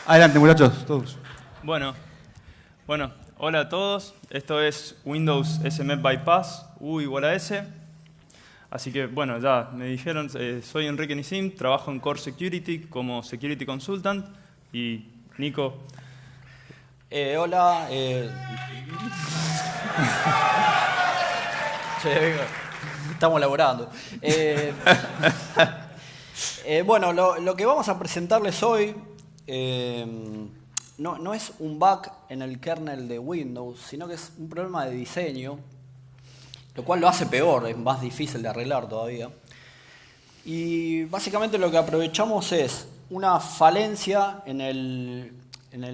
Adelante, muchachos, todos. Bueno, hola a todos. Esto es Windows SMF Bypass, U igual a S. Así que, bueno, ya me dijeron, soy Enrique Nisim, trabajo en Core Security como Security Consultant. Y Nico. Hola. Che, estamos laburando. Bueno, lo que vamos a presentarles hoy no es un bug en el kernel de Windows, sino que es un problema de diseño, lo cual lo hace peor, es más difícil de arreglar todavía. Y básicamente lo que aprovechamos es una falencia en el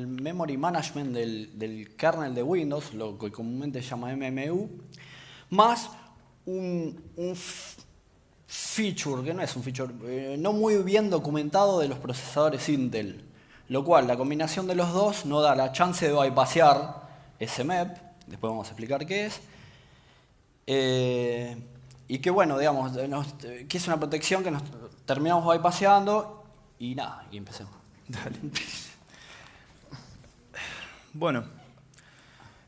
memory management del kernel de Windows, lo que comúnmente se llama MMU, más un feature, que no es un feature, no muy bien documentado de los procesadores Intel, lo cual la combinación de los dos no da la chance de bypassear SMEP, después vamos a explicar qué es, y que bueno, digamos, que es una protección que nos terminamos bypasseando y nada, y empecemos. Dale. Bueno,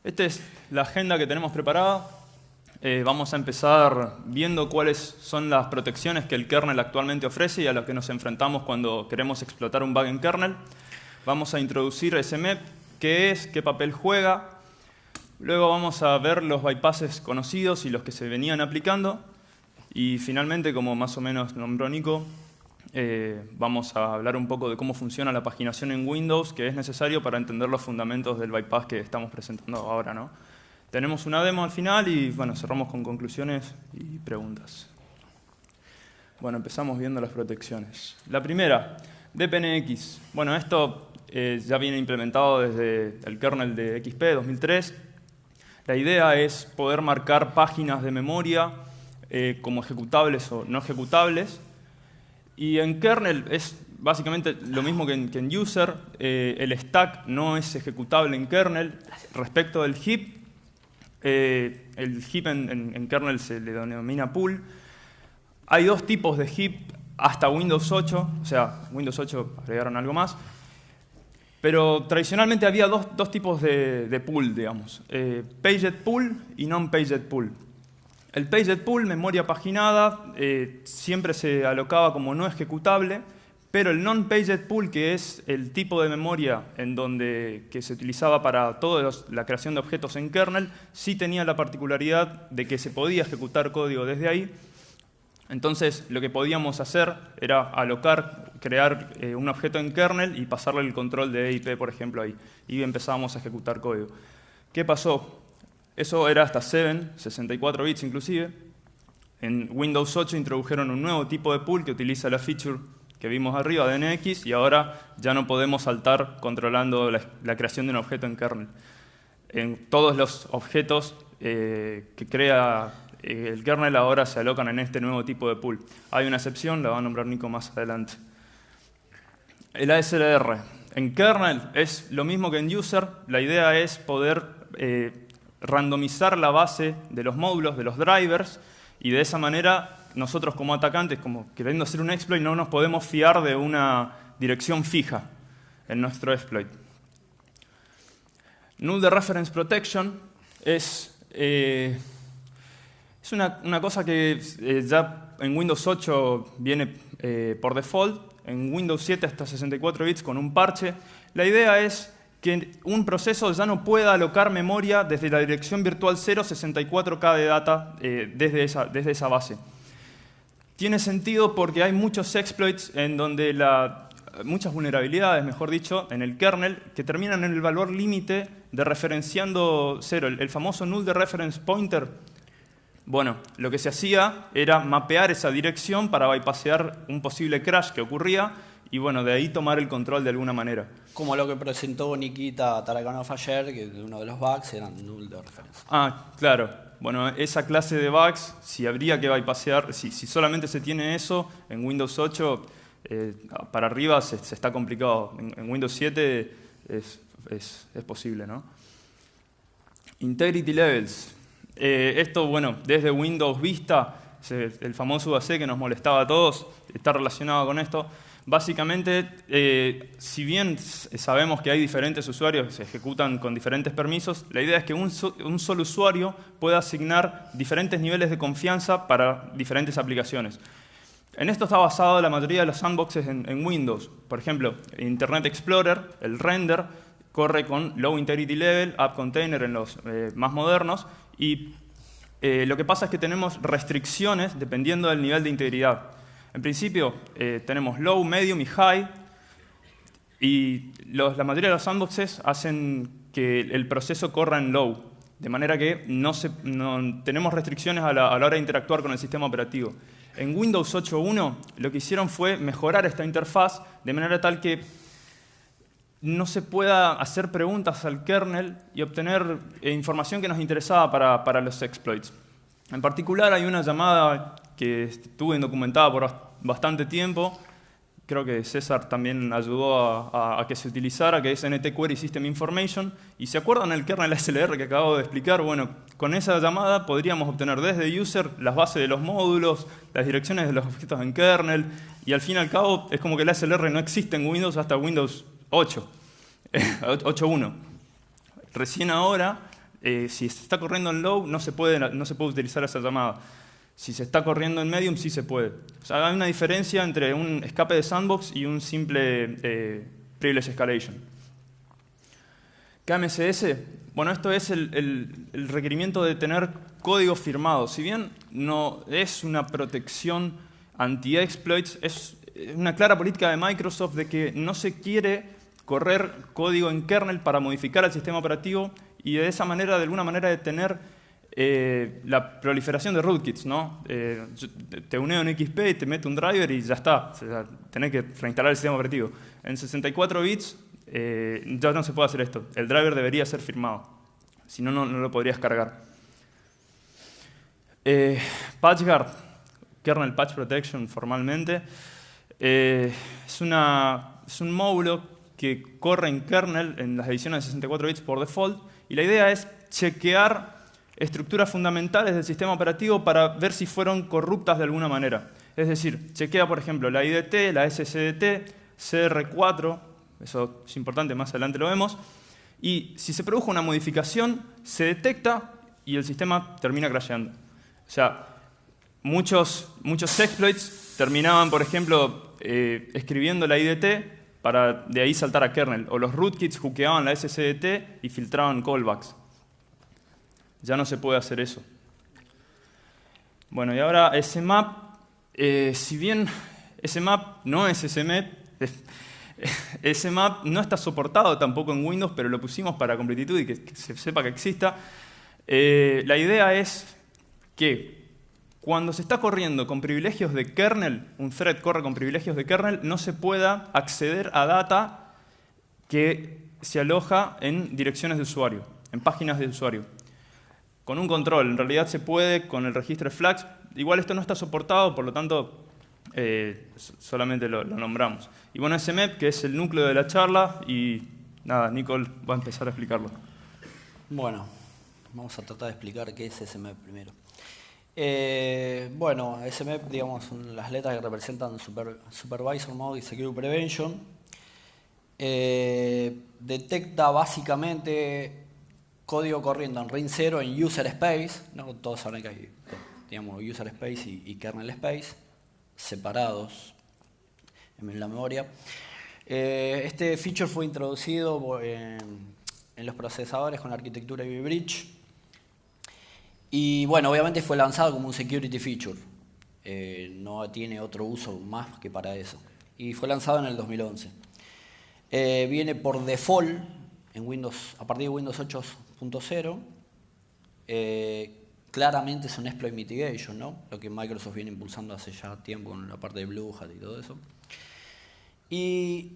esta es la agenda que tenemos preparada. Vamos a empezar viendo cuáles son las protecciones que el kernel actualmente ofrece y a las que nos enfrentamos cuando queremos explotar un bug en kernel. Vamos a introducir SMEP, qué es, qué papel juega. Luego vamos a ver los bypasses conocidos y los que se venían aplicando. Y finalmente, como más o menos nombró Nico, vamos a hablar un poco de cómo funciona la paginación en Windows, que es necesario para entender los fundamentos del bypass que estamos presentando ahora, ¿no? Tenemos una demo al final y bueno, cerramos con conclusiones y preguntas. Bueno, empezamos viendo las protecciones. La primera, DPNX. Bueno, esto ya viene implementado desde el kernel de XP 2003. La idea es poder marcar páginas de memoria como ejecutables o no ejecutables. Y en kernel es básicamente lo mismo que en user. El stack no es ejecutable en kernel. Respecto del heap, el heap en kernel se le denomina pool. Hay dos tipos de heap hasta Windows 8, o sea, Windows 8 agregaron algo más. Pero tradicionalmente había dos tipos de pool, digamos. Paged pool y non-paged pool. El paged pool, memoria paginada, siempre se alocaba como no ejecutable, pero el non-paged pool, que es el tipo de memoria que se utilizaba para toda la creación de objetos en kernel, sí tenía la particularidad de que se podía ejecutar código desde ahí. Entonces, lo que podíamos hacer era alocar, crear un objeto en kernel y pasarle el control de EIP, por ejemplo, ahí. Y empezábamos a ejecutar código. ¿Qué pasó? Eso era hasta 7, 64 bits inclusive. En Windows 8 introdujeron un nuevo tipo de pool que utiliza la feature que vimos arriba de NX y ahora ya no podemos saltar controlando la creación de un objeto en kernel. En todos los objetos que crea el kernel ahora se alocan en este nuevo tipo de pool. Hay una excepción, la va a nombrar Nico más adelante. El ASLR. En kernel es lo mismo que en user. La idea es poder randomizar la base de los módulos, de los drivers, y de esa manera nosotros como atacantes, como queriendo hacer un exploit, no nos podemos fiar de una dirección fija en nuestro exploit. Null de Reference Protection es una cosa que ya en Windows 8 viene por default, en Windows 7 hasta 64 bits con un parche. La idea es que un proceso ya no pueda alocar memoria desde la dirección virtual 064K de data desde esa base. Tiene sentido porque hay muchos exploits en donde muchas vulnerabilidades, mejor dicho, en el kernel que terminan en el valor límite de referenciando 0, el famoso null de reference pointer. Bueno, lo que se hacía era mapear esa dirección para bypassear un posible crash que ocurría y bueno, de ahí tomar el control de alguna manera. Como lo que presentó Nikita Tarakanov ayer, que uno de los bugs era null de referencia. Ah, claro. Bueno, esa clase de bugs, si habría que bypassear, si solamente se tiene eso, en Windows 8 para arriba se está complicado. En Windows 7 es posible, ¿no? Integrity Levels. Esto, bueno, desde Windows Vista el famoso UAC que nos molestaba a todos, está relacionado con esto. Básicamente, si bien sabemos que hay diferentes usuarios que se ejecutan con diferentes permisos, la idea es que un solo usuario pueda asignar diferentes niveles de confianza para diferentes aplicaciones. En esto está basado la mayoría de los sandboxes en Windows. Por ejemplo, Internet Explorer, el render, corre con Low Integrity Level, App Container en los más modernos, y lo que pasa es que tenemos restricciones dependiendo del nivel de integridad. En principio, tenemos Low, Medium y High, y la mayoría de los sandboxes hacen que el proceso corra en Low, de manera que no tenemos restricciones a la hora de interactuar con el sistema operativo. En Windows 8.1 lo que hicieron fue mejorar esta interfaz de manera tal que no se pueda hacer preguntas al kernel y obtener información que nos interesaba para los exploits. En particular hay una llamada que estuve documentada por bastante tiempo, creo que César también ayudó a que se utilizara, que es NT Query System Information. Y ¿se acuerdan el kernel SLR que acabo de explicar? Bueno, con esa llamada podríamos obtener desde user las bases de los módulos, las direcciones de los objetos en kernel, y al fin y al cabo es como que el SLR no existe en Windows hasta Windows 8, 8.1. Recién ahora, si se está corriendo en low, no se puede utilizar esa llamada. Si se está corriendo en medium, sí se puede. O sea, hay una diferencia entre un escape de sandbox y un simple privilege escalation. KMSS, bueno, esto es el requerimiento de tener código firmado. Si bien no es una protección anti-exploits, es una clara política de Microsoft de que no se quiere correr código en kernel para modificar el sistema operativo y de esa manera, de alguna manera, detener la proliferación de rootkits, ¿no? Te uneo en XP y te meto un driver y ya está. O sea, tenés que reinstalar el sistema operativo. En 64 bits ya no se puede hacer esto. El driver debería ser firmado. Si no, no lo podrías cargar. PatchGuard, Kernel Patch Protection formalmente, es un módulo que corre en kernel en las ediciones de 64 bits por default, y la idea es chequear estructuras fundamentales del sistema operativo para ver si fueron corruptas de alguna manera. Es decir, chequea, por ejemplo, la IDT, la SSDT, CR4, eso es importante, más adelante lo vemos, y si se produjo una modificación, se detecta y el sistema termina crasheando. O sea, muchos exploits terminaban, por ejemplo, escribiendo la IDT para de ahí saltar a kernel, o los rootkits hookeaban la SSDT y filtraban callbacks. Ya no se puede hacer eso. Bueno, y ahora SMAP, si bien SMAP no es SMAP, SMAP no está soportado tampoco en Windows, pero lo pusimos para completitud y que se sepa que exista. La idea es que cuando se está corriendo con privilegios de kernel, un thread corre con privilegios de kernel, no se pueda acceder a data que se aloja en direcciones de usuario, en páginas de usuario. Con un control, en realidad se puede con el registro de flags. Igual esto no está soportado, por lo tanto solamente lo nombramos. Y bueno, SMAP, que es el núcleo de la charla, y nada, Nicole va a empezar a explicarlo. Bueno, vamos a tratar de explicar qué es SMAP primero. Bueno, SMAP, digamos, son las letras que representan Supervisor Mode y Security Prevention. Detecta básicamente código corriendo en ring 0 en user space, ¿no? Todos saben que hay, digamos, user space y kernel space separados en la memoria. Este feature fue introducido en los procesadores con la arquitectura Ivy Bridge y bueno, obviamente fue lanzado como un security feature, no tiene otro uso más que para eso, y fue lanzado en el 2011. Viene por default en Windows, a partir de Windows 8.0. Claramente es un exploit mitigation, ¿no? Lo que Microsoft viene impulsando hace ya tiempo con la parte de Blue Hat y todo eso. Y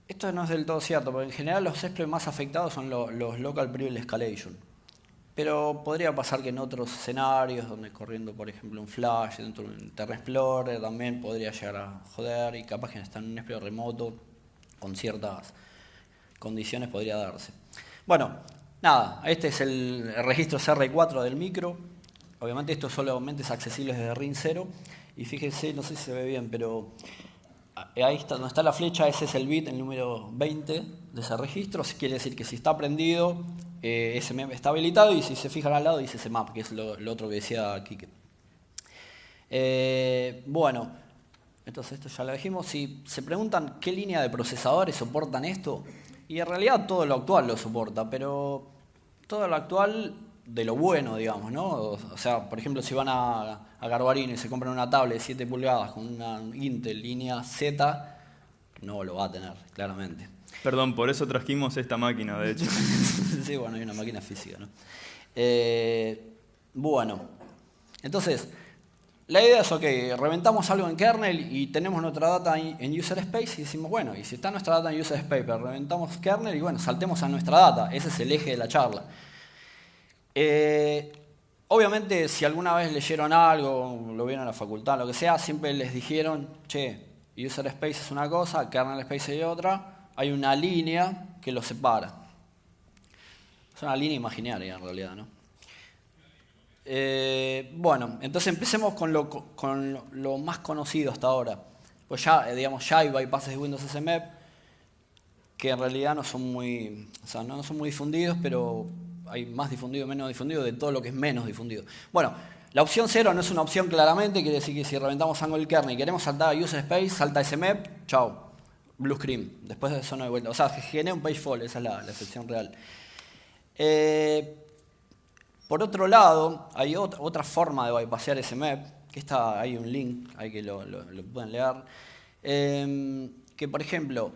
esto no es del todo cierto, porque en general los exploits más afectados son los local privilege escalation. Pero podría pasar que en otros escenarios, donde corriendo por ejemplo un Flash dentro de un Internet Explorer, también podría llegar a joder, y capaz que está en un exploit remoto con ciertas condiciones podría darse. Bueno, nada, este es el registro CR4 del micro. Obviamente esto solamente es accesible desde RIN 0. Y fíjense, no sé si se ve bien, pero ahí está, donde está la flecha, ese es el bit, el número 20 de ese registro. Quiere decir que si está prendido, ese MEP está habilitado, y si se fijan al lado dice SMAP, que es lo otro que decía Quique. Bueno, entonces esto ya lo dijimos. Si se preguntan qué línea de procesadores soportan esto, y en realidad todo lo actual lo soporta, pero todo lo actual de lo bueno, digamos, ¿no? O sea, por ejemplo, si van a Garbarino y se compran una tablet de 7 pulgadas con una Intel línea Z, no lo va a tener, claramente. Perdón, por eso trajimos esta máquina, de hecho. Sí, bueno, hay una máquina física, ¿no? Bueno, entonces, la idea es, ok, reventamos algo en kernel y tenemos nuestra data en user space y decimos, bueno, y si está nuestra data en user space, pero reventamos kernel y bueno, saltemos a nuestra data. Ese es el eje de la charla. Obviamente, si alguna vez leyeron algo, lo vieron en la facultad, lo que sea, siempre les dijeron, che, user space es una cosa, kernel space es otra, hay una línea que los separa. Es una línea imaginaria en realidad, ¿no? Bueno, entonces empecemos con lo más conocido hasta ahora. Pues ya, digamos, ya hay bypasses de Windows SMEP que en realidad no son muy difundidos, pero hay más difundido, menos difundido, de todo lo que es menos difundido. Bueno, la opción 0 no es una opción claramente, quiere decir que si reventamos algo el kernel y queremos saltar a user space, salta SMEP, chao, blue screen, después de eso no hay vuelta. O sea, genera un page fault, esa es la excepción real. Por otro lado, hay otra forma de bypassear SMEP, que hay un link, ahí que lo pueden leer, que por ejemplo,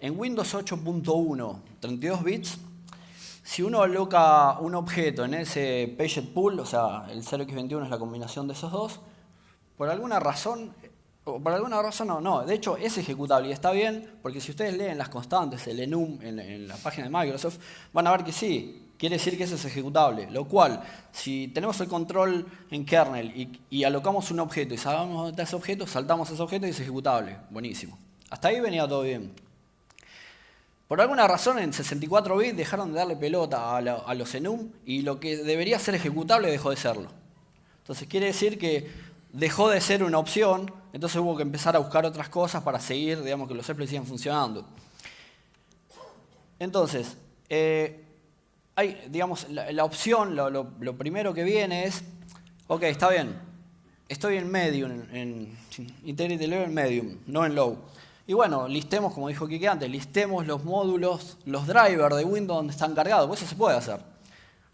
en Windows 8.1, 32 bits, si uno aloca un objeto en ese paged pool, o sea, el 0x21 es la combinación de esos dos, por alguna razón no, de hecho es ejecutable y está bien, porque si ustedes leen las constantes, el enum en la página de Microsoft, van a ver que sí, quiere decir que eso es ejecutable, lo cual, si tenemos el control en kernel y alocamos un objeto y sabemos dónde está ese objeto, saltamos ese objeto y es ejecutable, buenísimo. Hasta ahí venía todo bien. Por alguna razón en 64 bits dejaron de darle pelota a los enum y lo que debería ser ejecutable dejó de serlo. Entonces quiere decir que dejó de ser una opción, entonces hubo que empezar a buscar otras cosas para seguir, digamos, que los exploits sigan funcionando. Entonces, digamos, la opción, lo primero que viene es, ok, está bien, estoy en medium, en integrity level medium, no en low. Y bueno, listemos, como dijo Quique antes, listemos los módulos, los drivers de Windows donde están cargados, pues eso se puede hacer.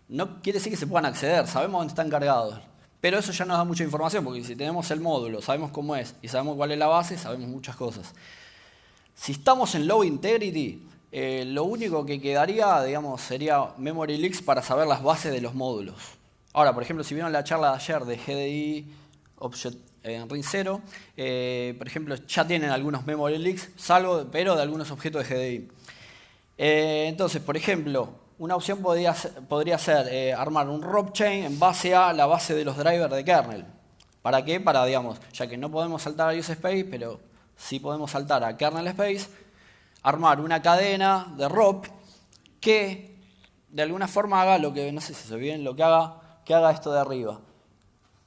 No quiere decir que se puedan acceder, sabemos dónde están cargados. Pero eso ya nos da mucha información, porque si tenemos el módulo, sabemos cómo es y sabemos cuál es la base, sabemos muchas cosas. Si estamos en low integrity, lo único que quedaría, digamos, sería memory leaks para saber las bases de los módulos. Ahora, por ejemplo, si vieron la charla de ayer de GDI Object en RIN 0, por ejemplo, ya tienen algunos memory leaks, pero de algunos objetos de GDI. Entonces, por ejemplo, una opción podría ser armar un ROP chain en base a la base de los drivers de kernel. ¿Para qué? Para, digamos, ya que no podemos saltar a user space, pero sí podemos saltar a kernel space, armar una cadena de ROP que de alguna forma haga lo que, no sé si se ve bien, que haga esto de arriba.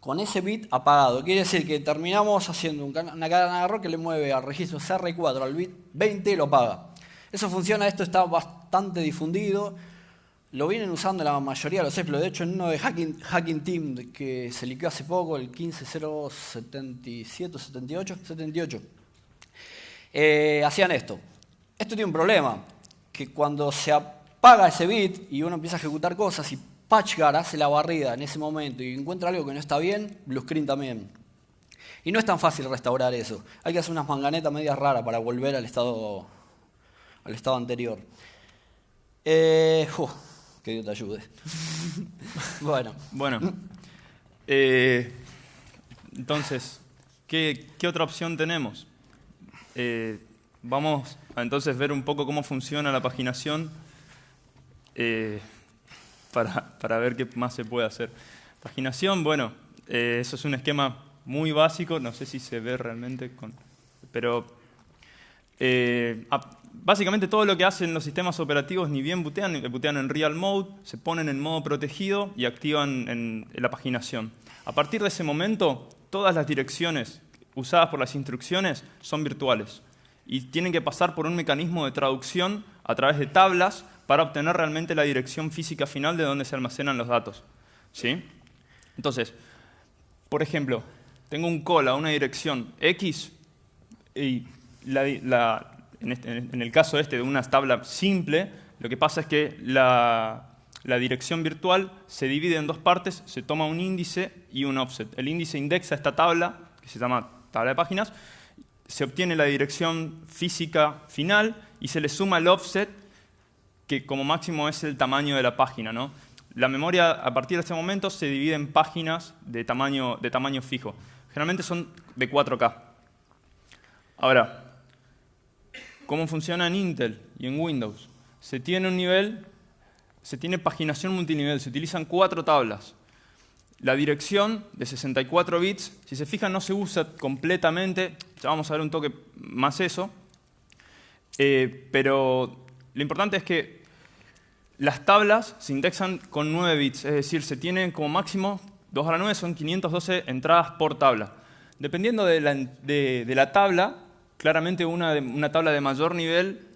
Con ese bit apagado. Quiere decir que terminamos haciendo una cadena de ROP que le mueve al registro CR4 al bit 20 y lo apaga. Eso funciona, esto está bastante difundido. Lo vienen usando la mayoría de los exploits. De hecho, en uno de Hacking Team que se liqueó hace poco, el 15.077, hacían esto. Esto tiene un problema, que cuando se apaga ese bit y uno empieza a ejecutar cosas y PatchGuard hace la barrida en ese momento y encuentra algo que no está bien, blue screen también. Y no es tan fácil restaurar eso. Hay que hacer unas manganetas medias raras para volver al estado anterior. Que Dios te ayude. Bueno. Entonces, ¿qué otra opción tenemos? Vamos a entonces ver un poco cómo funciona la paginación para ver qué más se puede hacer. Paginación, bueno, eso es un esquema muy básico, no sé si se ve realmente, pero básicamente todo lo que hacen los sistemas operativos ni bien bootean en real mode, se ponen en modo protegido y activan en la paginación. A partir de ese momento, todas las direcciones usadas por las instrucciones son virtuales y tienen que pasar por un mecanismo de traducción a través de tablas para obtener realmente la dirección física final de donde se almacenan los datos. ¿Sí? Entonces, por ejemplo, tengo un call a una dirección X y en el caso de una tabla simple, lo que pasa es que la dirección virtual se divide en dos partes, se toma un índice y un offset. El índice indexa esta tabla, que se llama tabla de páginas, se obtiene la dirección física final y se le suma el offset, que como máximo es el tamaño de la página, ¿no? La memoria, a partir de ese momento, se divide en páginas de tamaño fijo. Generalmente son de 4K. Ahora, ¿cómo funciona en Intel y en Windows? Se tiene paginación multinivel, se utilizan 4 tablas. La dirección de 64 bits, si se fijan, no se usa completamente, ya vamos a ver un toque más eso, pero lo importante es que las tablas se indexan con 9 bits, es decir, se tienen como máximo 2 a la 9, son 512 entradas por tabla. Dependiendo de la tabla, claramente una tabla de mayor nivel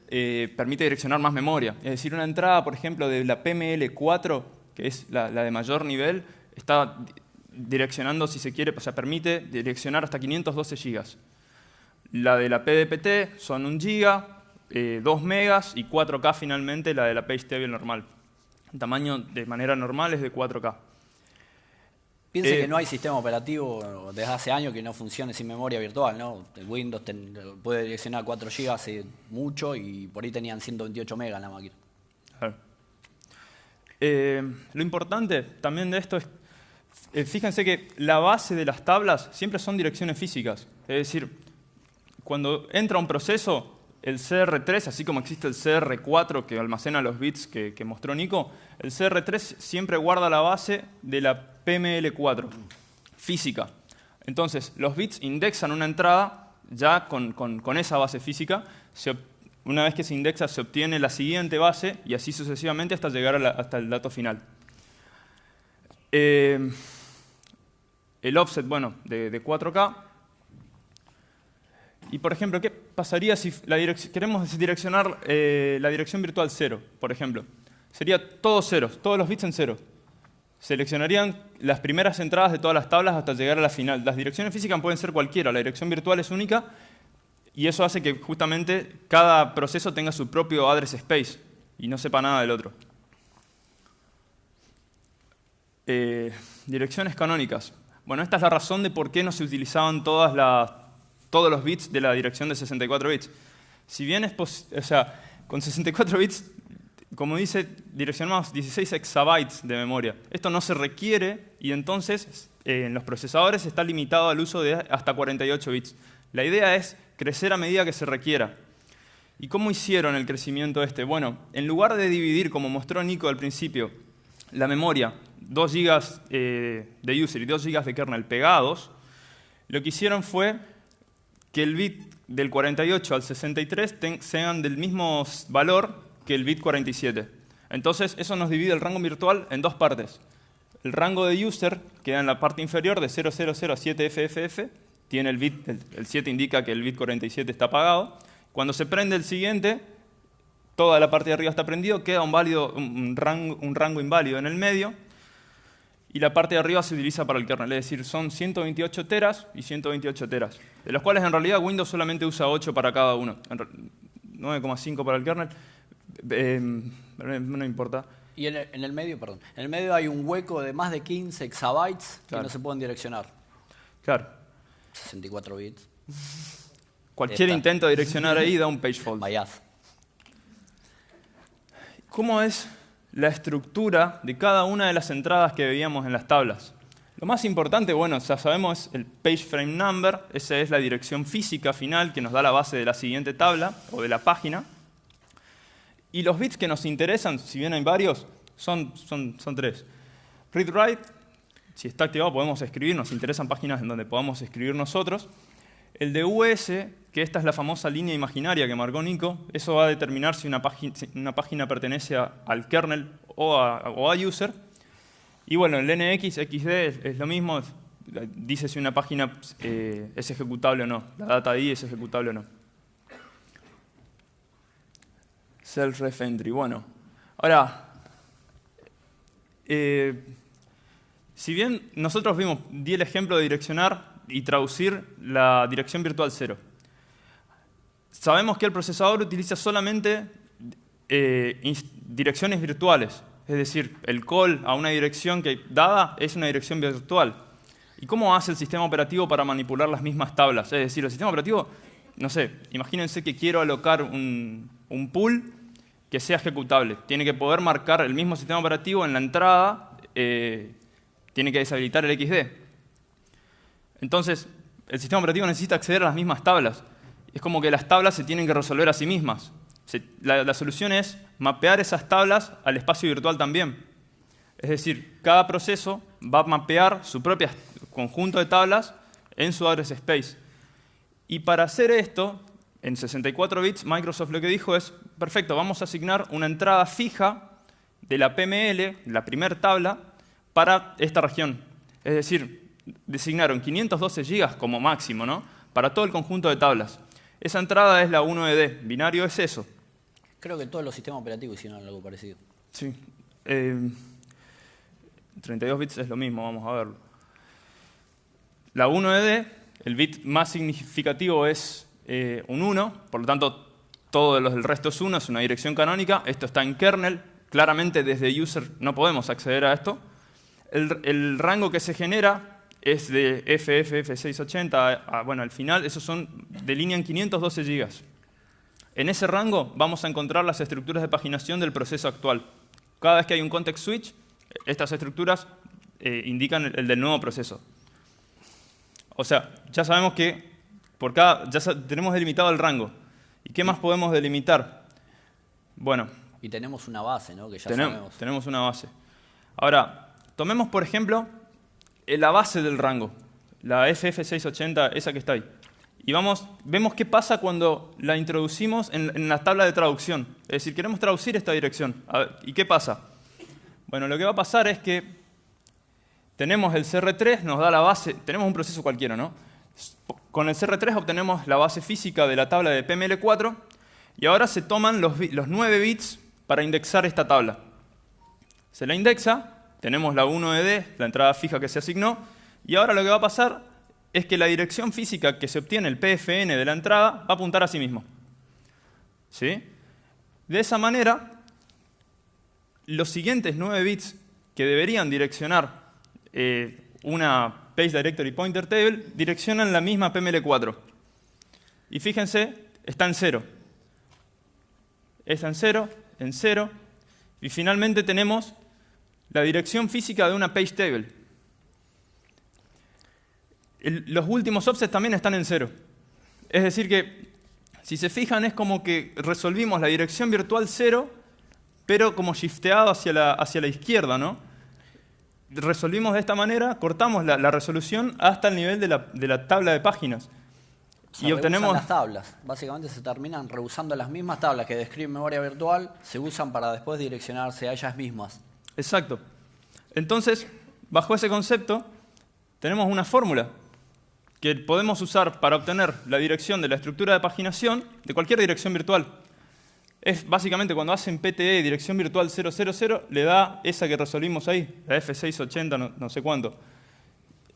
permite direccionar más memoria. Es decir, una entrada, por ejemplo, de la PML4, que es la de mayor nivel, está direccionando, si se quiere, o sea, permite direccionar hasta 512 gigas. La de la PDPT son 1 giga, 2 megas y 4K finalmente, la de la Page Table normal. El tamaño de manera normal es de 4K. Piense que no hay sistema operativo desde hace años que no funcione sin memoria virtual, ¿no? El Windows puede direccionar 4 GB hace mucho y por ahí tenían 128 megas en la máquina. Claro. Lo importante también de esto es, fíjense que la base de las tablas siempre son direcciones físicas. Es decir, cuando entra un proceso, el CR3, así como existe el CR4 que almacena los bits que mostró Nico, el CR3 siempre guarda la base de la PML4, física. Entonces, los bits indexan una entrada ya con esa base física. Una vez que se indexa, se obtiene la siguiente base y así sucesivamente hasta llegar hasta el dato final. El offset, bueno, de 4K. Y, por ejemplo, ¿qué pasaría si queremos direccionar la dirección virtual 0, por ejemplo? Sería todos ceros, todos los bits en 0. Seleccionarían las primeras entradas de todas las tablas hasta llegar a la final. Las direcciones físicas pueden ser cualquiera, la dirección virtual es única y eso hace que justamente cada proceso tenga su propio address space y no sepa nada del otro. Direcciones canónicas. Bueno, esta es la razón de por qué no se utilizaban todos los bits de la dirección de 64 bits. Si bien con 64 bits, como dice, direccionamos 16 exabytes de memoria. Esto no se requiere y entonces en los procesadores está limitado al uso de hasta 48 bits. La idea es crecer a medida que se requiera. ¿Y cómo hicieron el crecimiento este? Bueno, en lugar de dividir, como mostró Nico al principio, la memoria, 2 GB de user y 2 GB de kernel pegados, lo que hicieron fue que el bit del 48 al 63 sean del mismo valor que el bit 47. Entonces, eso nos divide el rango virtual en dos partes. El rango de user queda en la parte inferior de 000 a 7FFF. Tiene el bit, el 7 indica que el bit 47 está apagado. Cuando se prende el siguiente, toda la parte de arriba está prendido, queda un rango inválido en el medio. Y la parte de arriba se utiliza para el kernel, es decir, son 128 teras y 128 teras, de los cuales en realidad Windows solamente usa 8 para cada uno, 9,5 para el kernel, no importa. Y en el medio, perdón, en el medio hay un hueco de más de 15 exabytes que no se pueden direccionar. Claro. 64 bits. Cualquier intento de direccionar ahí da un page fault. Vayaz. ¿Cómo es la estructura de cada una de las entradas que veíamos en las tablas? Lo más importante, bueno, ya sabemos, es el page frame number. Esa es la dirección física final que nos da la base de la siguiente tabla o de la página. Y los bits que nos interesan, si bien hay varios, son 3. Read-write, si está activado podemos escribir, nos interesan páginas en donde podamos escribir nosotros. El de US, que esta es la famosa línea imaginaria que marcó Nico, eso va a determinar si una página pertenece al kernel o a user. Y bueno, el NX, XD es lo mismo, dice si una página es ejecutable o no. La data ID es ejecutable o no. Self-ref entry. Bueno, ahora, si bien nosotros di el ejemplo de direccionar y traducir la dirección virtual 0. Sabemos que el procesador utiliza solamente direcciones virtuales. Es decir, el call a una dirección que dada es una dirección virtual. ¿Y cómo hace el sistema operativo para manipular las mismas tablas? Es decir, el sistema operativo, no sé, imagínense que quiero alocar un pool que sea ejecutable. Tiene que poder marcar el mismo sistema operativo en la entrada, tiene que deshabilitar el XD. Entonces, el sistema operativo necesita acceder a las mismas tablas. Es como que las tablas se tienen que resolver a sí mismas. La solución es mapear esas tablas al espacio virtual también. Es decir, cada proceso va a mapear su propio conjunto de tablas en su address space. Y para hacer esto, en 64 bits, Microsoft lo que dijo es, perfecto, vamos a asignar una entrada fija de la PML, la primera tabla, para esta región. Es decir, designaron 512 GB como máximo, ¿no? Para todo el conjunto de tablas. Esa entrada es la 1ED, binario es eso. Creo que todos los sistemas operativos hicieron algo parecido. Sí. 32 bits es lo mismo, vamos a verlo. La 1ED, el bit más significativo es un 1, por lo tanto todo el resto es 1, es una dirección canónica. Esto está en kernel, claramente desde user no podemos acceder a esto. El rango que se genera es de FF680, bueno, al final esos son de línea en 512 GB. En ese rango vamos a encontrar las estructuras de paginación del proceso actual. Cada vez que hay un context switch, estas estructuras indican el del nuevo proceso. O sea, ya sabemos que tenemos delimitado el rango. ¿Y qué más podemos delimitar? Bueno. Y tenemos una base, ¿no? Que ya sabemos. Tenemos una base. Ahora, tomemos, por ejemplo, la base del rango, la FF680, esa que está ahí. Y vemos qué pasa cuando la introducimos en la tabla de traducción. Es decir, queremos traducir esta dirección. A ver, ¿y qué pasa? Bueno, lo que va a pasar es que tenemos el CR3, nos da la base, tenemos un proceso cualquiera, ¿no? Con el CR3 obtenemos la base física de la tabla de PML4 y ahora se toman los 9 bits para indexar esta tabla. Se la indexa, tenemos la 1ED, la entrada fija que se asignó, y ahora lo que va a pasar es que la dirección física que se obtiene, el PFN de la entrada, va a apuntar a sí mismo. ¿Sí? De esa manera, los siguientes 9 bits que deberían direccionar una Page Directory Pointer Table, direccionan la misma PML4. Y fíjense, está en 0. Está en 0, y finalmente tenemos la dirección física de una Page Table. Los últimos offsets también están en 0. Es decir que, si se fijan, es como que resolvimos la dirección virtual 0, pero como shifteado hacia la izquierda, ¿no? Resolvimos de esta manera, cortamos la resolución hasta el nivel de la tabla de páginas. O sea, y obtenemos las tablas. Básicamente se terminan reusando las mismas tablas que describen memoria virtual, se usan para después direccionarse a ellas mismas. Exacto. Entonces, bajo ese concepto, tenemos una fórmula que podemos usar para obtener la dirección de la estructura de paginación de cualquier dirección virtual. Es básicamente cuando hacen PTE dirección virtual 000, le da esa que resolvimos ahí, la F680 no sé cuánto.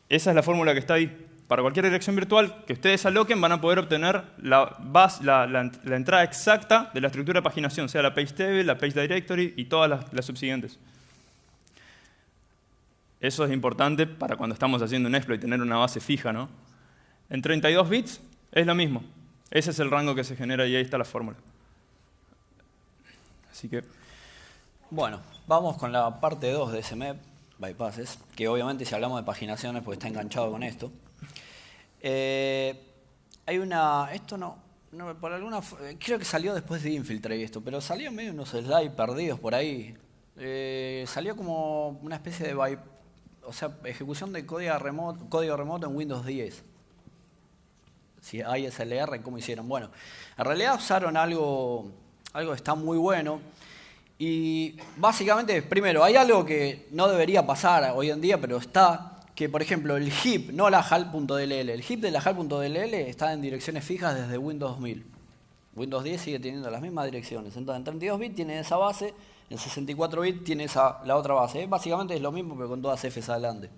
Esa es la fórmula que está ahí. Para cualquier dirección virtual que ustedes aloquen van a poder obtener la entrada exacta de la estructura de paginación, sea la Page Table, la Page Directory y todas las subsiguientes. Eso es importante para cuando estamos haciendo un exploit, tener una base fija, ¿no? En 32 bits es lo mismo. Ese es el rango que se genera y ahí está la fórmula. Así que... Bueno, vamos con la parte 2 de SMEP, bypasses, que obviamente si hablamos de paginaciones pues está enganchado con esto. Hay una... Esto no por alguna... Creo que salió después de Infiltrate esto, pero salió medio unos slides perdidos por ahí. Salió como una especie de ejecución de código remoto en Windows 10. Si hay SLR, ¿cómo hicieron? Bueno, en realidad usaron algo que está muy bueno. Y básicamente, primero, hay algo que no debería pasar hoy en día, pero está, que, por ejemplo, el heap, no la HAL.dll, el heap de la HAL.dll está en direcciones fijas desde Windows 2000. Windows 10 sigue teniendo las mismas direcciones. Entonces, en 32 bits tiene esa base, en 64 bits tiene la otra base. Básicamente es lo mismo, pero con todas Fs adelante.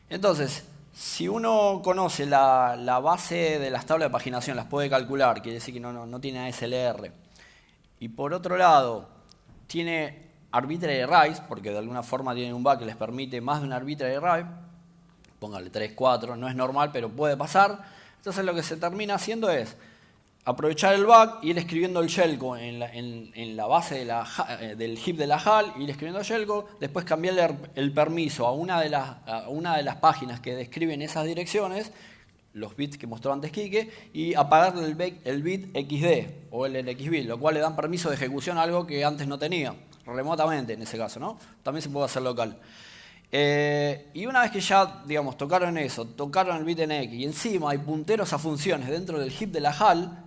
Entonces, si uno conoce la base de las tablas de paginación, las puede calcular, quiere decir que no tiene ASLR. Y por otro lado, tiene arbitrary arrays, porque de alguna forma tiene un bug que les permite más de un arbitrary array. Póngale 3, 4, no es normal, pero puede pasar. Entonces lo que se termina haciendo es aprovechar el bug, ir escribiendo el shellcode en la base del heap de la HAL, ir escribiendo el shellcode, después cambiarle el permiso a una de las páginas que describen esas direcciones, los bits que mostró antes Quique, y apagarle el bit XD o el LXBit, lo cual le dan permiso de ejecución a algo que antes no tenía, remotamente en ese caso, ¿no? También se puede hacer local. Y una vez que ya, digamos, tocaron eso, tocaron el bit en X, y encima hay punteros a funciones dentro del heap de la HAL,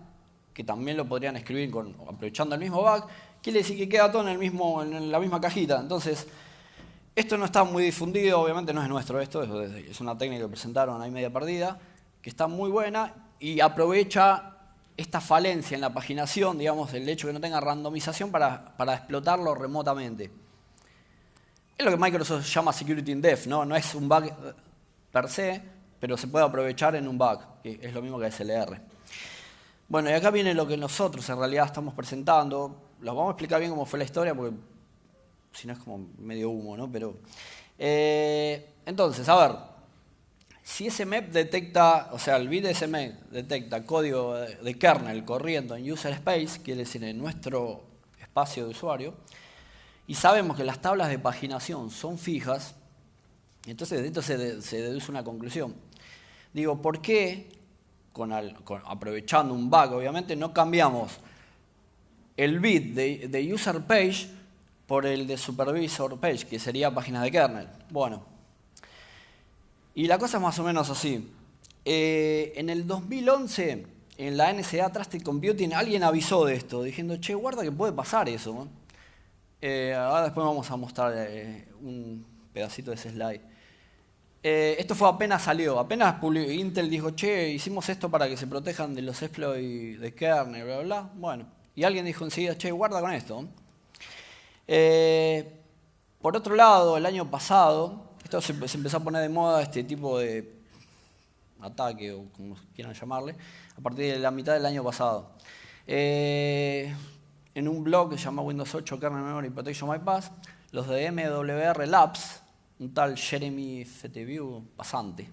que también lo podrían escribir aprovechando el mismo bug, quiere decir que queda todo en la misma cajita. Entonces, esto no está muy difundido, obviamente no es nuestro esto, es una técnica que presentaron ahí media perdida, que está muy buena y aprovecha esta falencia en la paginación, digamos, el hecho de que no tenga randomización para explotarlo remotamente. Es lo que Microsoft llama security in depth, ¿no? No es un bug per se, pero se puede aprovechar en un bug, que es lo mismo que SLR. Bueno, y acá viene lo que nosotros en realidad estamos presentando. Los vamos a explicar bien cómo fue la historia, porque si no es como medio humo, ¿no? Pero, entonces, a ver, si SMAP detecta, o sea, el bit de SMAP detecta código de kernel corriendo en user space, quiere decir en nuestro espacio de usuario, y sabemos que las tablas de paginación son fijas, entonces de esto se deduce una conclusión. Digo, ¿por qué? Aprovechando un bug, obviamente, no cambiamos el bit de user page por el de supervisor page, que sería páginas de kernel. Bueno, y la cosa es más o menos así. En el 2011, en la NSA Trusted Computing, alguien avisó de esto, diciendo, che, guarda que puede pasar eso, ¿no? Ahora después vamos a mostrar un pedacito de ese slide. Esto fue apenas salió, Intel dijo, che, hicimos esto para que se protejan de los exploits de kernel, bla, bla. Bueno, y alguien dijo enseguida, che, guarda con esto. Por otro lado, el año pasado, esto se empezó a poner de moda este tipo de ataque, o como quieran llamarle, a partir de la mitad del año pasado. En un blog que se llama Windows 8 Kernel Memory Protection Bypass, los de MWR Labs, un tal Jeremy Fetteview, pasante,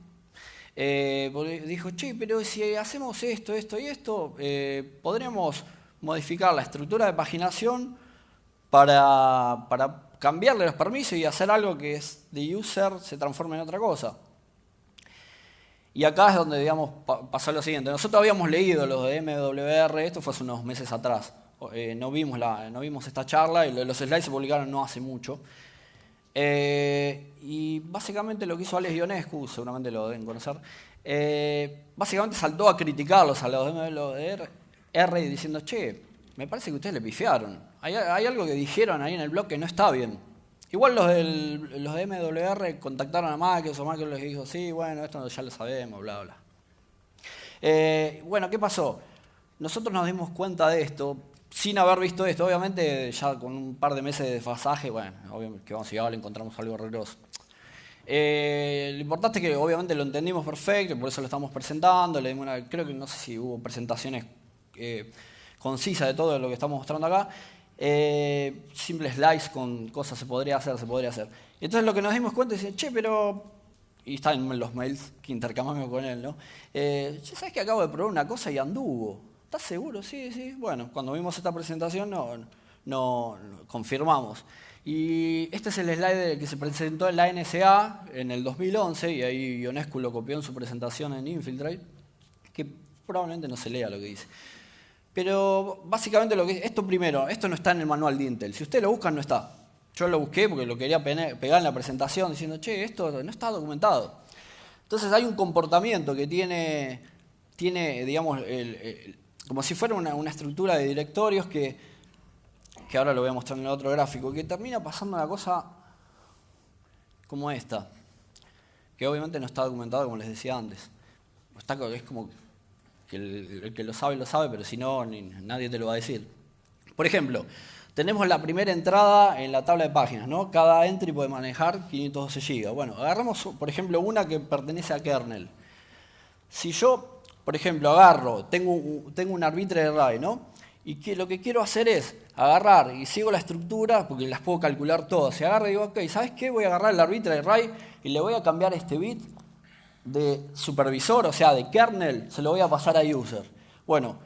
dijo, che, pero si hacemos esto y esto, podremos modificar la estructura de paginación para cambiarle los permisos y hacer algo que es de user se transforme en otra cosa. Y acá es donde, digamos, pasó lo siguiente. Nosotros habíamos leído los de MWR, esto fue hace unos meses atrás. No vimos esta charla y los slides se publicaron no hace mucho. Y básicamente lo que hizo Alex Ionescu, seguramente lo deben conocer, básicamente saltó a criticarlos a los de MWR diciendo, che, me parece que ustedes le pifiaron. Hay algo que dijeron ahí en el blog que no está bien. Igual los de MWR contactaron a Microsoft, Microsoft les dijo, sí, bueno, esto ya lo sabemos, bla, bla. Bueno, ¿qué pasó? Nosotros nos dimos cuenta de esto, sin haber visto esto, obviamente ya con un par de meses de desfasaje, bueno, obviamente que vamos a llegar, le encontramos algo horroroso. Lo importante es que obviamente lo entendimos perfecto, por eso lo estamos presentando, le dimos creo que no sé si hubo presentaciones concisas de todo lo que estamos mostrando acá. Simples slides con cosas se podría hacer. Entonces lo que nos dimos cuenta es, che, pero... Y está en los mails que intercambiamos con él, ¿no? ¿Sabes que acabo de probar una cosa y anduvo? ¿Estás seguro? Sí. Bueno, cuando vimos esta presentación no confirmamos. Y este es el slide que se presentó en la NSA en el 2011, y ahí Ionescu lo copió en su presentación en Infiltrate, que probablemente no se lea lo que dice. Pero básicamente esto no está en el manual de Intel. Si ustedes lo buscan, no está. Yo lo busqué porque lo quería pegar en la presentación diciendo, che, esto no está documentado. Entonces hay un comportamiento que tiene digamos, como si fuera una estructura de directorios que ahora lo voy a mostrar en el otro gráfico, que termina pasando una cosa como esta. Que que obviamente no está documentado como les decía antes. Es como que el que lo sabe, pero si no, nadie te lo va a decir. Por ejemplo, tenemos la primera entrada en la tabla de páginas, ¿no? Cada entry puede manejar 512 GB. Bueno, agarramos, por ejemplo, una que pertenece a kernel. Si yo, por ejemplo, tengo un arbitrary array, ¿no? Y lo que quiero hacer es agarrar y sigo la estructura, porque las puedo calcular todas. Si agarro y digo, ok, ¿sabes qué? Voy a agarrar el arbitrary array y le voy a cambiar este bit de supervisor, o sea, de kernel, se lo voy a pasar a user. Bueno,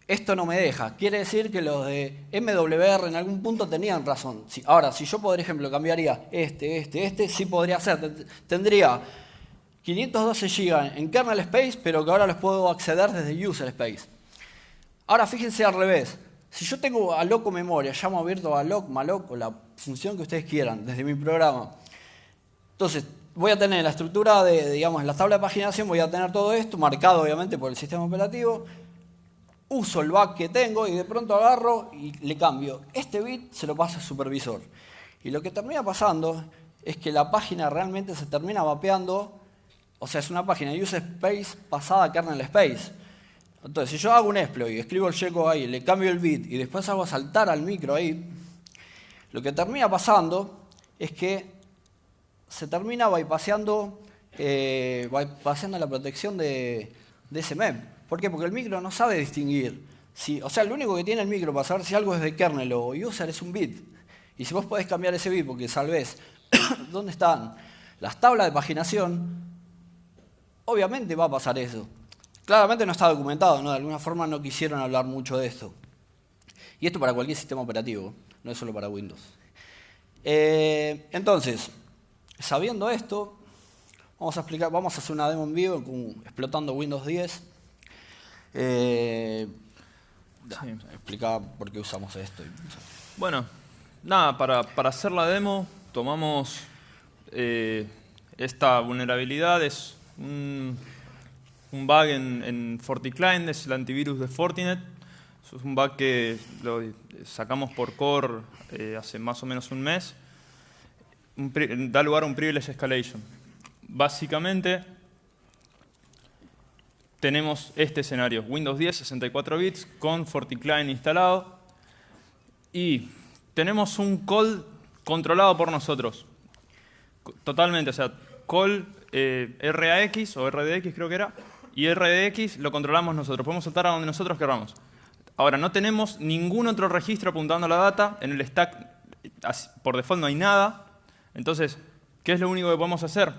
esto no me deja. Quiere decir que los de MWR en algún punto tenían razón. Ahora, si yo, por ejemplo, cambiaría sí podría ser. Tendría 512 GB en kernel space, pero que ahora los puedo acceder desde user space. Ahora fíjense al revés. Si yo tengo alloc o memoria, llamo abierto alloc, malloc o la función que ustedes quieran desde mi programa. Entonces, voy a tener la estructura digamos, la tabla de paginación, voy a tener todo esto marcado obviamente por el sistema operativo. Uso el back que tengo y de pronto agarro y le cambio. Este bit se lo paso al supervisor. Y lo que termina pasando es que la página realmente se termina mapeando, o sea, es una página user space pasada a kernel space. Entonces, si yo hago un exploit, escribo el checo ahí, le cambio el bit y después hago saltar al micro ahí, lo que termina pasando es que se termina bypassando la protección de ese MEP. ¿Por qué? Porque el micro no sabe distinguir. O sea, lo único que tiene el micro para saber si algo es de kernel o user es un bit. Y si vos podés cambiar ese bit porque sabés dónde están las tablas de paginación, obviamente va a pasar eso. Claramente no está documentado, ¿no? De alguna forma no quisieron hablar mucho de esto. Y esto para cualquier sistema operativo, no es solo para Windows. Entonces, sabiendo esto, vamos a hacer una demo en vivo explotando Windows 10. Explica por qué usamos esto. Bueno, nada, para hacer la demo tomamos esta vulnerabilidad, es un bug en FortiClient, es el antivirus de Fortinet. Eso es un bug que lo sacamos por core hace más o menos un mes. Da lugar a un privilege escalation. Básicamente, tenemos este escenario. Windows 10, 64 bits, con FortiClient instalado. Y tenemos un call controlado por nosotros. Totalmente, o sea, call RAX o RDX creo que era. Y RDX lo controlamos nosotros. Podemos saltar a donde nosotros queramos. Ahora, no tenemos ningún otro registro apuntando a la data. En el stack, por default, no hay nada. Entonces, ¿qué es lo único que podemos hacer?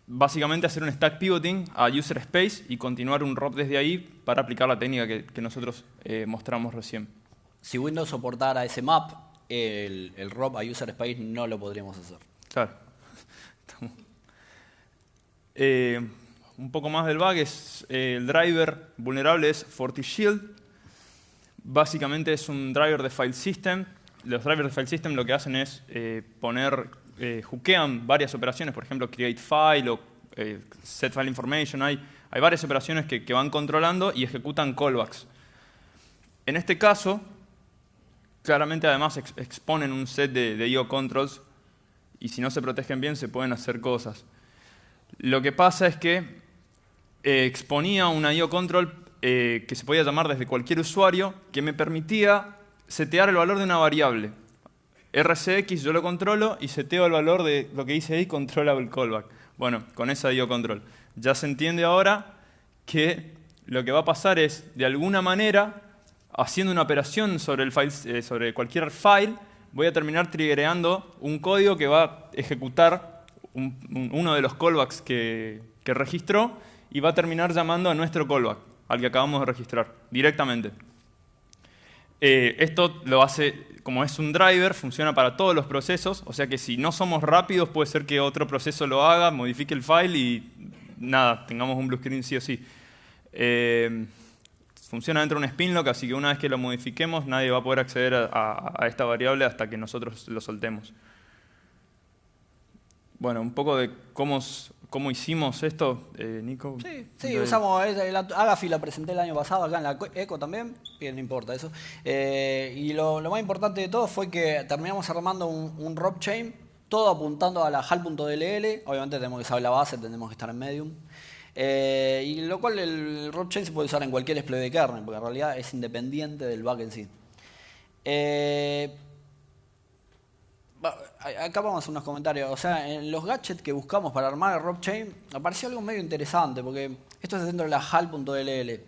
Básicamente hacer un stack pivoting a user space y continuar un ROP desde ahí para aplicar la técnica que nosotros mostramos recién. Si Windows soportara ese map, el ROP a user space no lo podríamos hacer. Claro. Un poco más del bug es el driver vulnerable es FortiShield. Básicamente es un driver de file system. Los drivers de file system lo que hacen es hookean varias operaciones, por ejemplo, create file o set file information. Hay varias operaciones que van controlando y ejecutan callbacks. En este caso, claramente además exponen un set de IO controls y si no se protegen bien se pueden hacer cosas. Lo que pasa es que exponía una IO control que se podía llamar desde cualquier usuario que me permitía setear el valor de una variable. RCX yo lo controlo y seteo el valor de lo que dice ahí, controllable callback. Bueno, con esa IO control. Ya se entiende ahora que lo que va a pasar es, de alguna manera, haciendo una operación sobre, sobre cualquier file, voy a terminar triggereando un código que va a ejecutar uno de los callbacks que registró y va a terminar llamando a nuestro callback, al que acabamos de registrar, directamente. Esto lo hace, como es un driver, funciona para todos los procesos, o sea que si no somos rápidos puede ser que otro proceso lo haga, modifique el file y nada, tengamos un blue screen sí o sí. Funciona dentro de un spinlock, así que una vez que lo modifiquemos nadie va a poder acceder a esta variable hasta que nosotros lo soltemos. Bueno, un poco de cómo hicimos esto, Nico. Sí, usamos Agafi, la presenté el año pasado acá en la ECO también, bien, no importa eso. Y lo más importante de todo fue que terminamos armando un ROP chain todo apuntando a la HAL.dll. Obviamente tenemos que saber la base, tenemos que estar en Medium. Y lo cual el RobChain se puede usar en cualquier exploit de kernel, porque en realidad es independiente del bug en sí. Acá vamos a hacer unos comentarios. O sea, en los gadgets que buscamos para armar el RobChain apareció algo medio interesante, porque esto es dentro de la HAL.dll.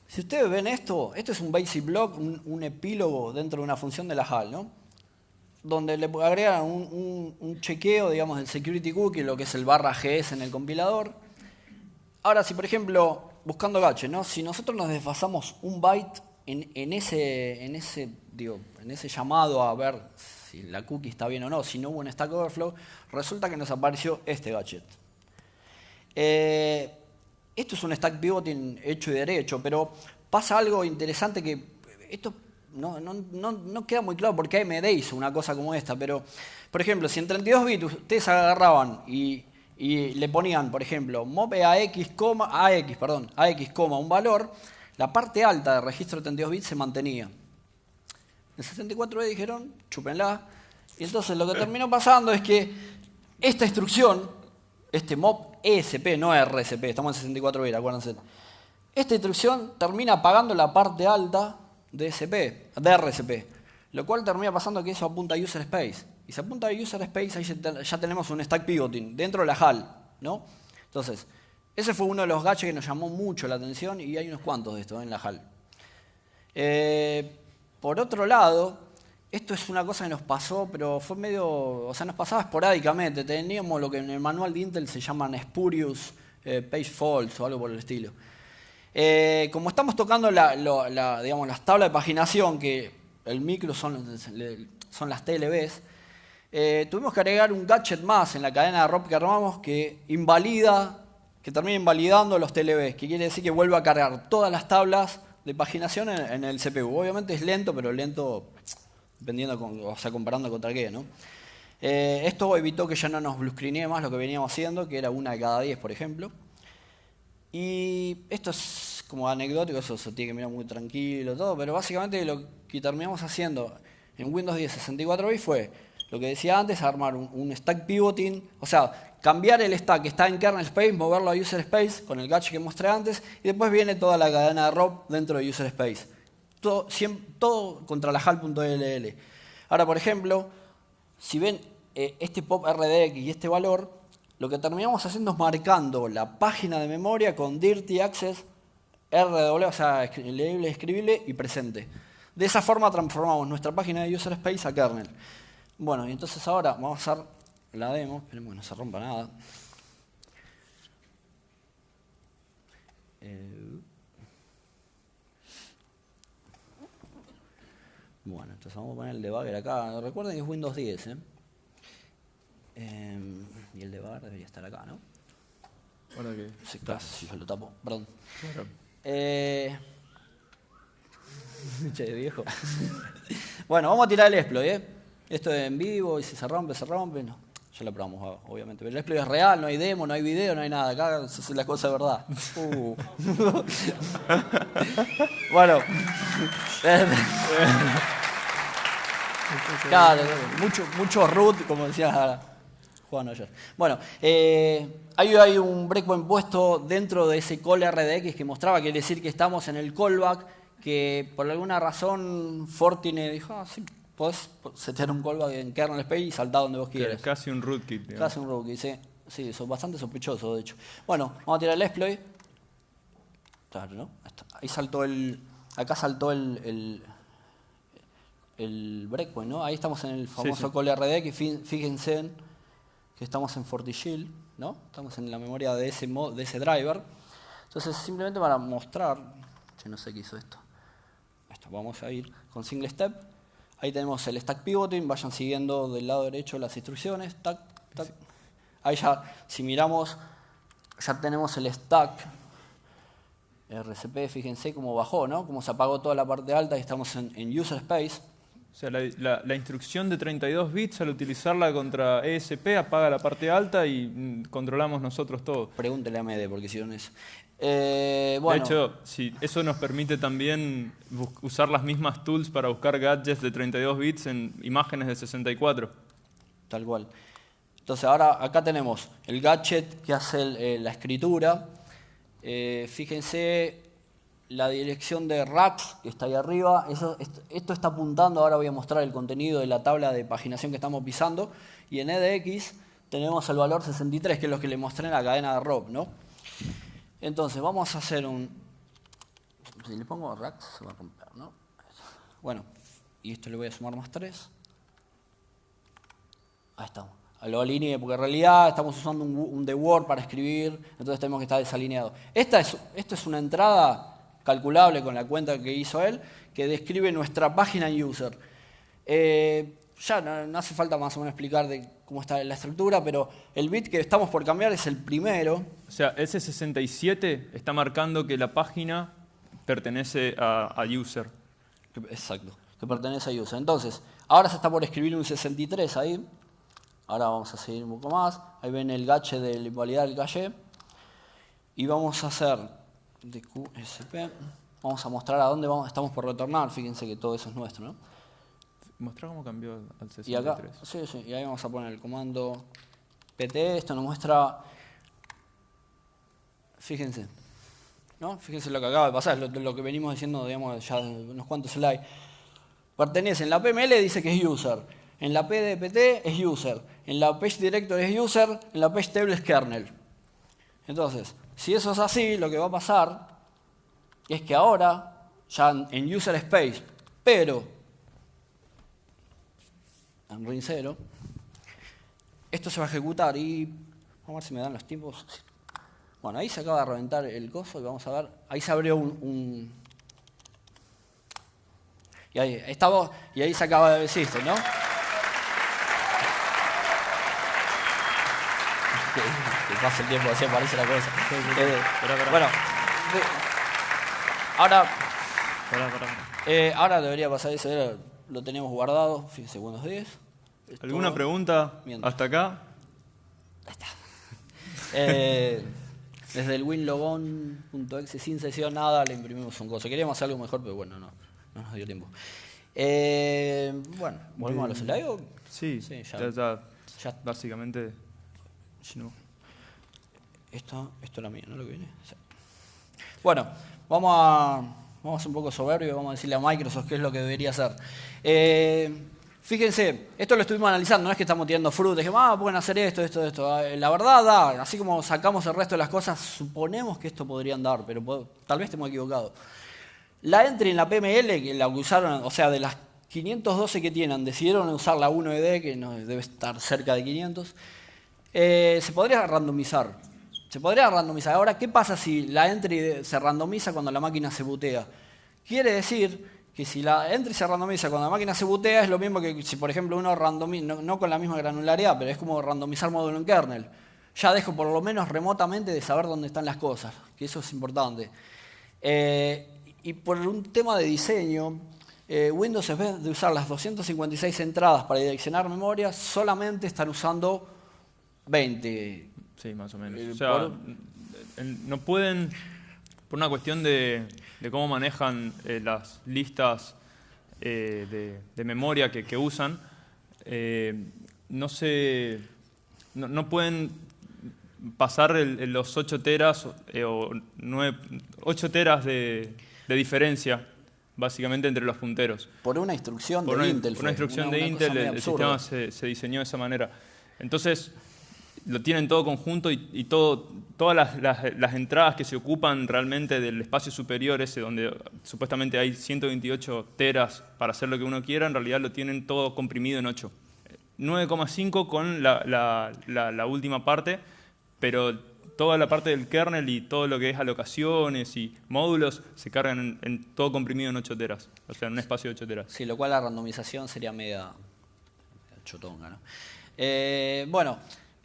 Si ustedes ven esto es un basic block, un epílogo dentro de una función de la HAL, ¿no? Donde le agregan un chequeo, digamos, del security cookie, lo que es el ¡gs en el compilador. Ahora, si por ejemplo, buscando gadget, ¿no? Si nosotros nos desfasamos un byte en ese llamado a ver si la cookie está bien o no, si no hubo un Stack Overflow, resulta que nos apareció este gadget. Esto es un stack pivoting hecho y derecho, pero pasa algo interesante que esto no queda muy claro porque AMD hizo una cosa como esta, pero por ejemplo, si en 32 bits ustedes agarraban y le ponían, por ejemplo, mop AX, un valor, la parte alta del registro de 32 bits se mantenía. En 64 bits dijeron, chúpenla. Y entonces lo que terminó pasando es que esta instrucción, este mop ESP, no RSP, estamos en 64 bits, acuérdense. Esta instrucción termina apagando la parte alta de RSP, lo cual termina pasando que eso apunta a user space. Y si apunta a user space, ahí ya tenemos un stack pivoting dentro de la HAL, ¿no? Entonces, ese fue uno de los gadgets que nos llamó mucho la atención y hay unos cuantos de estos en la HAL. Por otro lado, esto es una cosa que nos pasó, pero fue medio, o sea, nos pasaba esporádicamente. Teníamos lo que en el manual de Intel se llaman spurious page faults o algo por el estilo. Como estamos tocando digamos, las tablas de paginación, que el micro son las TLBs, tuvimos que agregar un gadget más en la cadena de ROP que armamos que termina invalidando los TLBs, que quiere decir que vuelve a cargar todas las tablas de paginación en el CPU. Obviamente es lento, pero lento dependiendo, comparando contra qué, ¿no? Esto evitó que ya no nos bluescreenee más lo que veníamos haciendo, que era una de cada 10, por ejemplo. Y esto es como anecdótico, eso se tiene que mirar muy tranquilo, todo, pero básicamente lo que terminamos haciendo en Windows 10 64 bits fue lo que decía antes, armar un stack pivoting, o sea, cambiar el stack que está en kernel space, moverlo a user space con el gadget que mostré antes, y después viene toda la cadena de ROP dentro de user space. Todo contra la HAL.dll. Ahora, por ejemplo, si ven este pop RDX y este valor, lo que terminamos haciendo es marcando la página de memoria con dirty access RW, o sea, leíble, escribible y presente. De esa forma transformamos nuestra página de user space a kernel. Bueno, y entonces ahora vamos a hacer la demo. Esperemos que no se rompa nada. Bueno, entonces vamos a poner el debugger acá. Recuerden que es Windows 10, y el debugger debería estar acá, ¿no? Bueno, que sí, claro, si yo lo tapo, perdón. Claro. Che, viejo. Bueno, vamos a tirar el exploit, Esto es en vivo y si se rompe, no. Ya lo probamos, obviamente. Pero el exploit es real, no hay demo, no hay video, no hay nada. Acá es la cosa de verdad. Bueno. Claro, mucho root, como decía Juan ayer. Bueno, hay un breakpoint puesto dentro de ese call RDX que mostraba, quiere decir que estamos en el callback, que por alguna razón Fortinet dijo, sí, podés setear un callback en kernel space y saltar donde vos quieras. Casi un rootkit. Digamos. Casi un rootkit, sí. Sí, son bastante sospechosos, de hecho. Bueno, vamos a tirar el exploit. Claro, ¿no? Ahí saltó acá saltó el breakpoint, ¿no? Ahí estamos en el famoso call RDX. Fíjense que estamos en FortiShield, ¿no? Estamos en la memoria de ese driver. Entonces, simplemente para mostrar, yo no sé qué hizo esto. Vamos a ir con single step. Ahí tenemos el stack pivoting. Vayan siguiendo del lado derecho las instrucciones. Tac, tac. Ahí ya, si miramos, ya tenemos el stack RCP. Fíjense cómo bajó, ¿no? Cómo se apagó toda la parte alta y estamos en user space. O sea, la instrucción de 32 bits, al utilizarla contra ESP, apaga la parte alta y controlamos nosotros todo. Pregúntele a AMD porque hicieron eso. Bueno. De hecho, sí, eso nos permite también usar las mismas tools para buscar gadgets de 32 bits en imágenes de 64. tal cual. Entonces ahora acá tenemos el gadget que hace la escritura. Fíjense la dirección de racks que está ahí arriba. Esto está apuntando, ahora voy a mostrar el contenido de la tabla de paginación que estamos pisando. Y en EDX tenemos el valor 63, que es lo que le mostré en la cadena de Rob, ¿no? Entonces vamos a hacer un... Si le pongo racks se va a romper, ¿no? Bueno, y esto le voy a sumar más 3. Ahí estamos. Lo alinee, porque en realidad estamos usando un The Word para escribir, entonces tenemos que estar desalineado. Esto es una entrada calculable con la cuenta que hizo él, que describe nuestra página en user. Ya no hace falta más o menos explicar de cómo está la estructura, pero el bit que estamos por cambiar es el primero. O sea, ese 67 está marcando que la página pertenece a user. Exacto, que pertenece a user. Entonces, ahora se está por escribir un 63 ahí. Ahora vamos a seguir un poco más. Ahí ven el gache de la invalidar del caché. Y vamos a hacer de QSP. Vamos a mostrar a dónde estamos por retornar. Fíjense que todo eso es nuestro, ¿no? Mostrá cómo cambió al 63. Y acá, sí, y ahí vamos a poner el comando pt. Esto nos muestra... Fíjense. ¿No? Fíjense lo que acaba de pasar. Lo que venimos diciendo, digamos, ya unos cuantos slides. Pertenece en la PML, dice que es user. En la PDPT es user, en la page directory es user, en la page table es kernel. Entonces, si eso es así, lo que va a pasar es que ahora, ya en user space, pero en ring 0, esto se va a ejecutar y vamos a ver si me dan los tiempos. Bueno, ahí se acaba de reventar el coso y vamos a ver, ahí se abrió y ahí estamos, y ahí se acaba de decir, ¿no? Que pasa el tiempo, así aparece la cosa. Bueno, ahora debería pasar eso, lo teníamos guardado, fíjense, buenos días. ¿Alguna pregunta hasta acá? Ahí está. Desde el winlogon.exe sin sesión nada le imprimimos un coso. Queríamos hacer algo mejor, pero bueno, no nos dio tiempo. Bueno, ¿volvemos a los slides? Sí, ya básicamente... No. Esto era mío, ¿no? Lo que viene. Sí. Bueno, vamos a ser un poco soberbios y vamos a decirle a Microsoft qué es lo que debería hacer. Fíjense, esto lo estuvimos analizando, no es que estamos tirando frutas, dijimos, pueden hacer esto. La verdad, así como sacamos el resto de las cosas, suponemos que esto podría andar, pero tal vez estemos equivocados. La entry en la PML, que la usaron, o sea, de las 512 que tienen, decidieron usar la 1ED, que no, debe estar cerca de 500. Se podría randomizar. Ahora, ¿qué pasa si la entry se randomiza cuando la máquina se bootea? Quiere decir que si la entry se randomiza cuando la máquina se bootea, es lo mismo que si, por ejemplo, uno randomiza, no con la misma granularidad, pero es como randomizar módulo en kernel. Ya dejo por lo menos remotamente de saber dónde están las cosas, que eso es importante. Y por un tema de diseño, Windows, en vez de usar las 256 entradas para direccionar memoria, solamente están usando 20. Sí, más o menos. O sea, no pueden, por una cuestión de cómo manejan las listas de memoria que usan, no pueden pasar los 8 teras o 8 teras de diferencia, básicamente, entre los punteros. Por una instrucción de Intel. Por una instrucción de Intel, el sistema se diseñó de esa manera. Entonces, lo tienen todo conjunto y todas las entradas que se ocupan realmente del espacio superior, ese donde supuestamente hay 128 teras para hacer lo que uno quiera, en realidad lo tienen todo comprimido en 8. 9,5 con la última parte, pero toda la parte del kernel y todo lo que es alocaciones y módulos se cargan en todo comprimido en 8 teras, o sea, en un espacio de 8 teras. Sí, lo cual la randomización sería media chotonga, ¿no? Bueno,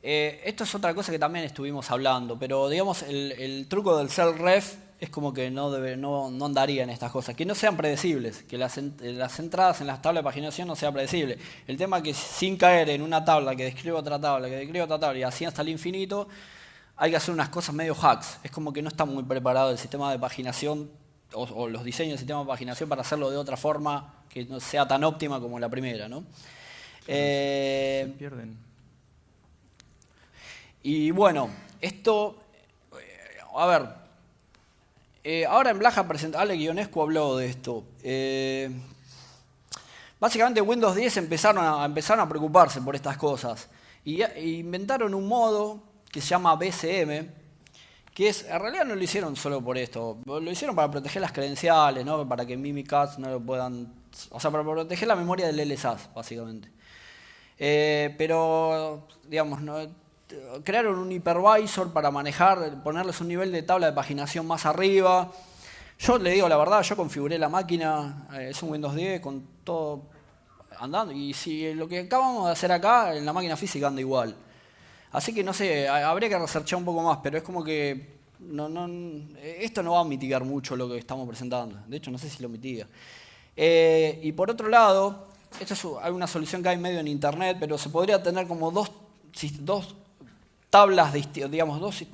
esto es otra cosa que también estuvimos hablando, pero digamos el truco del self-ref es como que no andaría en estas cosas, que no sean predecibles, que las entradas en las tablas de paginación no sean predecibles. El tema es que sin caer en una tabla que describe otra tabla, y así hasta el infinito, hay que hacer unas cosas medio hacks. Es como que no está muy preparado el sistema de paginación o los diseños del sistema de paginación para hacerlo de otra forma que no sea tan óptima como la primera, ¿no? Se pierden. Y bueno, esto, a ver, ahora en Blaja Ale-Escu habló de esto. Básicamente Windows 10 empezaron a preocuparse por estas cosas. Y inventaron un modo que se llama BCM, que en realidad no lo hicieron solo por esto, lo hicieron para proteger las credenciales, ¿no? Para que Mimikatz no lo puedan, o sea, para proteger la memoria del LSAS, básicamente. Pero, digamos, ¿no? Crearon un hypervisor para manejar, ponerles un nivel de tabla de paginación más arriba. Yo le digo la verdad, yo configuré la máquina, es un Windows 10 con todo andando, y si lo que acabamos de hacer acá, en la máquina física anda igual. Así que no sé, habría que researchar un poco más, pero es como que esto no va a mitigar mucho lo que estamos presentando. De hecho, no sé si lo mitiga. Y por otro lado, esto es una solución que hay medio en internet, pero se podría tener como dos tablas, digamos, dos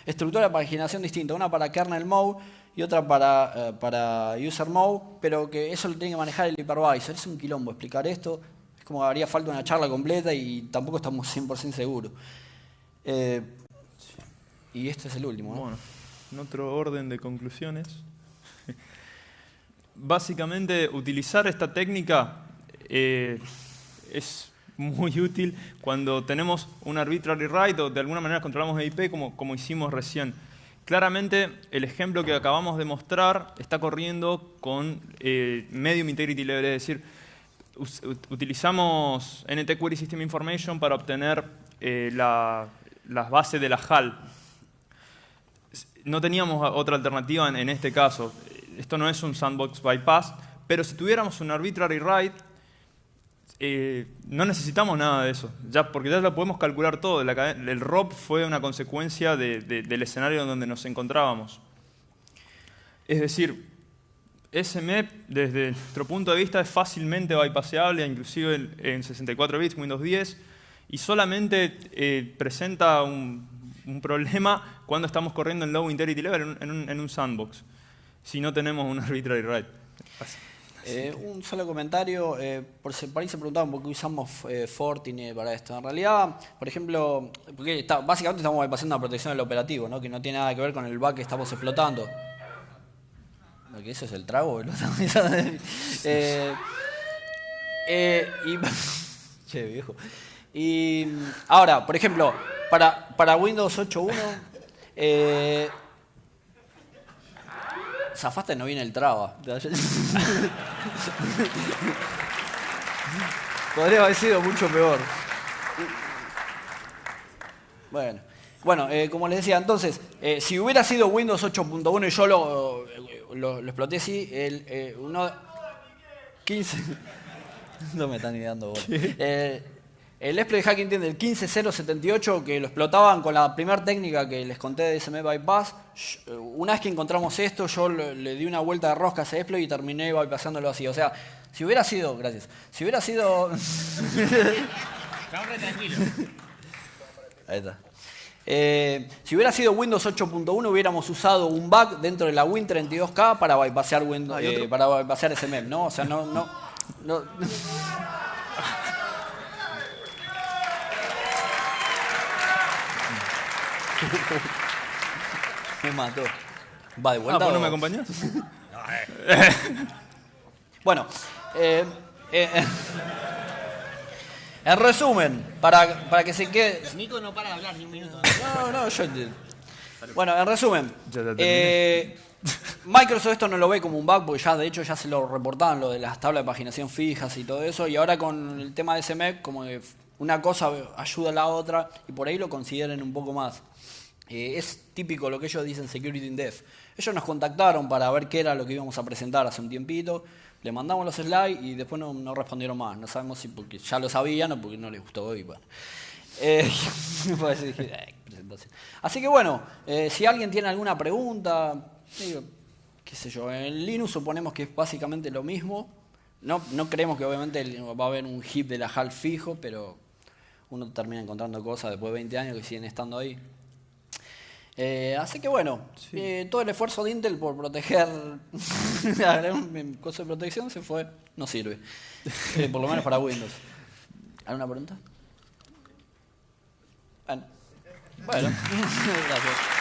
estructuras de paginación distintas, una para kernel mode y otra para user mode, pero que eso lo tiene que manejar el hypervisor. Es un quilombo explicar esto. Como haría falta una charla completa y tampoco estamos 100% seguros. Y este es el último, ¿no? Bueno, en otro orden de conclusiones. Básicamente, utilizar esta técnica es muy útil cuando tenemos un arbitrary write o de alguna manera controlamos el IP como hicimos recién. Claramente, el ejemplo que acabamos de mostrar está corriendo con medium integrity level, es decir, utilizamos NT Query System Information para obtener las bases de la HAL. No teníamos otra alternativa en este caso. Esto no es un sandbox bypass, pero si tuviéramos un arbitrary write, no necesitamos nada de eso, porque ya lo podemos calcular todo. El ROP fue una consecuencia del escenario en donde nos encontrábamos. Es decir, SMEP, desde nuestro punto de vista, es fácilmente bypassable, inclusive en 64 bits, Windows 10, y solamente presenta un problema cuando estamos corriendo en low integrity level en un sandbox, si no tenemos un arbitrary write. Un solo comentario, por ahí se preguntaban por qué usamos Fortinet para esto. En realidad, por ejemplo, porque básicamente estamos bypassando la protección del operativo, ¿no? Que no tiene nada que ver con el bug que estamos explotando. Porque eso es el trago, boludo. Che, viejo. Y ahora, por ejemplo, para Windows 8.1, zafaste no viene el traba. Podría haber sido mucho peor. Bueno, como les decía, entonces, si hubiera sido Windows 8.1 y yo lo exploté así, 15... No me están ni dando bola. El exploit de hacking tiene el 15078, que lo explotaban con la primera técnica que les conté de SM bypass. Una vez que encontramos esto, yo le di una vuelta de rosca a ese exploit y terminé bypassándolo así. O sea, si hubiera sido... Gracias. Si hubiera sido... Tranquilo. Ahí está. Si hubiera sido Windows 8.1 hubiéramos usado un bug dentro de la Win32K para bypassear para bypassear SMEP, ¿no? O sea, no. Me mató. Va de vuelta. ¿Vos no me acompañás? Bueno, en resumen, para que se quede... Nico no para de hablar ni un minuto. No, yo entiendo. Bueno, en resumen, Ya terminé. Microsoft esto no lo ve como un bug, porque de hecho ya se lo reportaban, lo de las tablas de paginación fijas y todo eso, y ahora con el tema de SMEP, como que una cosa ayuda a la otra, y por ahí lo consideren un poco más. Es típico lo que ellos dicen Security in Depth. Ellos nos contactaron para ver qué era lo que íbamos a presentar hace un tiempito, le mandamos los slides y después no respondieron más. No sabemos si porque ya lo sabían o porque no les gustó. Y bueno. Así que bueno, si alguien tiene alguna pregunta, qué sé yo, en Linux suponemos que es básicamente lo mismo. No creemos que obviamente va a haber un heap de la HAL fijo, pero uno termina encontrando cosas después de 20 años que siguen estando ahí. Así que bueno, todo el esfuerzo de Intel por proteger un coso de protección se fue, no sirve. Por lo menos para Windows. ¿Alguna pregunta? Bueno, gracias.